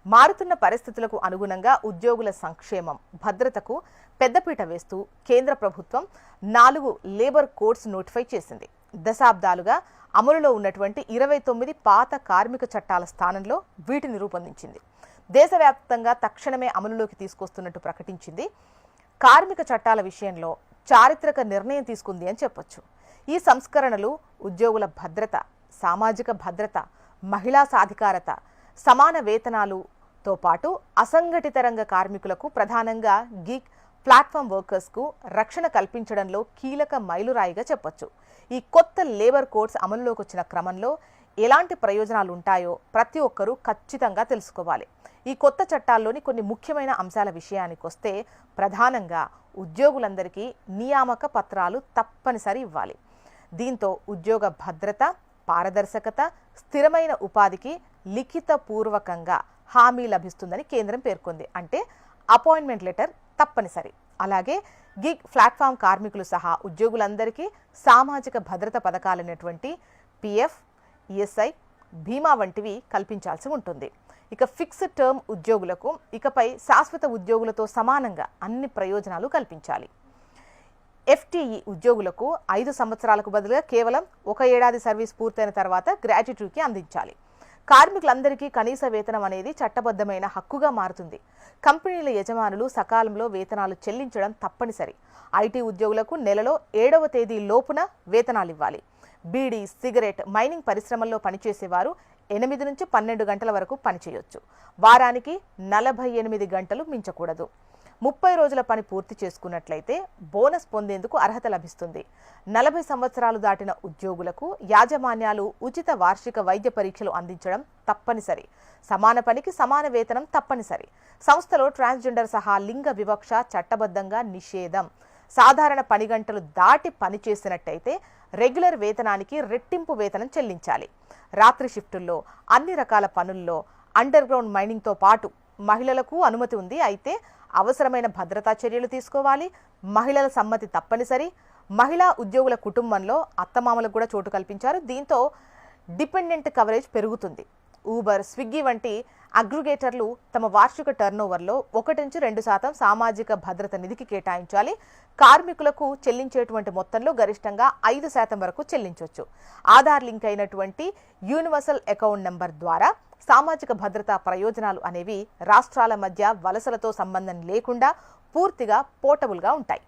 మారుతున్న పరిస్థితులకు అనుగుణంగా ఉద్యోగుల సంక్షేమం, భద్రతకు పెద్దపీట వేస్తూ కేంద్ర ప్రభుత్వం 4 లేబర్ కోడ్స్ నోటిఫై చేసింది. దశాబ్దాలుగా అమలులో ఉన్నటువంటి 29 పాత కార్మిక చట్టాల స్థానంలో వీటిని రూపొందించింది. దేశవ్యాప్తంగా తక్షణమే అమలులోకి తీసుకొస్తున్నట్టు ప్రకటించింది. కార్మిక చట్టాల విషయంలో చారిత్రక నిర్ణయం తీసుకుంది అని చెప్పొచ్చు. ఈ సంస్కరణలు ఉద్యోగుల భద్రత, సామాజిక భద్రత, మహిళా సాధికారత, సమాన వేతనాలుతో పాటు అసంఘటిత రంగ కార్మికులకు, ప్రధానంగా గిగ్ ప్లాట్ఫామ్ వర్కర్స్కు రక్షణ కల్పించడంలో కీలక మైలురాయిగా చెప్పొచ్చు. ఈ కొత్త లేబర్ కోడ్స్ అమలులోకి వచ్చిన క్రమంలో ఎలాంటి ప్రయోజనాలు ఉంటాయో ప్రతి ఒక్కరూ ఖచ్చితంగా తెలుసుకోవాలి. ఈ కొత్త చట్టాల్లోని కొన్ని ముఖ్యమైన అంశాల విషయానికి వస్తే, ప్రధానంగా ఉద్యోగులందరికీ నియామక పత్రాలు తప్పనిసరి ఇవ్వాలి. దీంతో ఉద్యోగ భద్రత, పారదర్శకత, స్థిరమైన ఉపాధికి లిఖితపూర్వకంగా హామీ లభిస్తుందని కేంద్రం పేర్కొంది. అంటే అపాయింట్మెంట్ లెటర్ తప్పనిసరి. అలాగే గిగ్ ప్లాట్ఫామ్ కార్మికులు సహా ఉద్యోగులందరికీ సామాజిక భద్రత పథకాలైనటువంటి పిఎఫ్, ఈఎస్ఐ, బీమా వంటివి కల్పించాల్సి ఉంటుంది. ఇక ఫిక్స్డ్ టర్మ్ ఉద్యోగులకు ఇకపై శాశ్వత ఉద్యోగులతో సమానంగా అన్ని ప్రయోజనాలు కల్పించాలి. ఎఫ్టీఈ ఉద్యోగులకు 5 సంవత్సరాలకు బదులుగా కేవలం 1 ఏడాది సర్వీస్ పూర్తయిన తర్వాత గ్రాట్యుటీకి అందించాలి. కార్మికులందరికీ కనీస వేతనం అనేది చట్టబద్ధమైన హక్కుగా మారుతుంది. కంపెనీల యజమానులు సకాలంలో వేతనాలు చెల్లించడం తప్పనిసరి. ఐటీ ఉద్యోగులకు నెలలో 7వ తేదీ లోపున వేతనాలు ఇవ్వాలి. బీడీ, సిగరెట్, మైనింగ్ పరిశ్రమల్లో పనిచేసేవారు 8 నుంచి 12 గంటల వరకు పనిచేయొచ్చు. వారానికి 48 గంటలు మించకూడదు. 30 రోజుల పని పూర్తి చేసుకున్నట్లయితే బోనస్ పొందేందుకు అర్హత లభిస్తుంది. 40 సంవత్సరాలు దాటిన ఉద్యోగులకు యాజమాన్యాలు ఉచిత వార్షిక వైద్య పరీక్షలు అందించడం తప్పనిసరి. సమాన పనికి సమాన వేతనం తప్పనిసరి. సంస్థలో ట్రాన్స్జెండర్ సహా లింగ వివక్ష చట్టబద్ధంగా నిషేధం. సాధారణ పని గంటలు దాటి పనిచేసినట్టయితే రెగ్యులర్ వేతనానికి రెట్టింపు వేతనం చెల్లించాలి. రాత్రి షిఫ్టుల్లో, అన్ని రకాల పనుల్లో, అండర్ గ్రౌండ్ మైనింగ్తో పాటు మహిళలకు అనుమతి ఉంది. అయితే అవసరమైన భద్రతా చర్యలు తీసుకోవాలి. మహిళల సమ్మతి తప్పనిసరి. మహిళా ఉద్యోగుల కుటుంబంలో అత్తమామలకు కూడా చోటు కల్పించారు. దీంతో డిపెండెంట్ కవరేజ్ పెరుగుతుంది. ఊబర్, స్విగ్గీ వంటి అగ్రిగేటర్లు తమ వార్షిక టర్నోవర్లో 1-2% సామాజిక భద్రత నిధికి కేటాయించాలి. కార్మికులకు చెల్లించేటువంటి మొత్తంలో గరిష్టంగా 5% వరకు చెల్లించవచ్చు. ఆధార్ లింక్ అయినటువంటి యూనివర్సల్ అకౌంట్ నెంబర్ ద్వారా సామాజిక భద్రతా ప్రయోజనాలు అనేవి రాష్ట్రాల మధ్య వలసలతో సంబంధం లేకుండా పూర్తిగా పోర్టబుల్గా ఉంటాయి.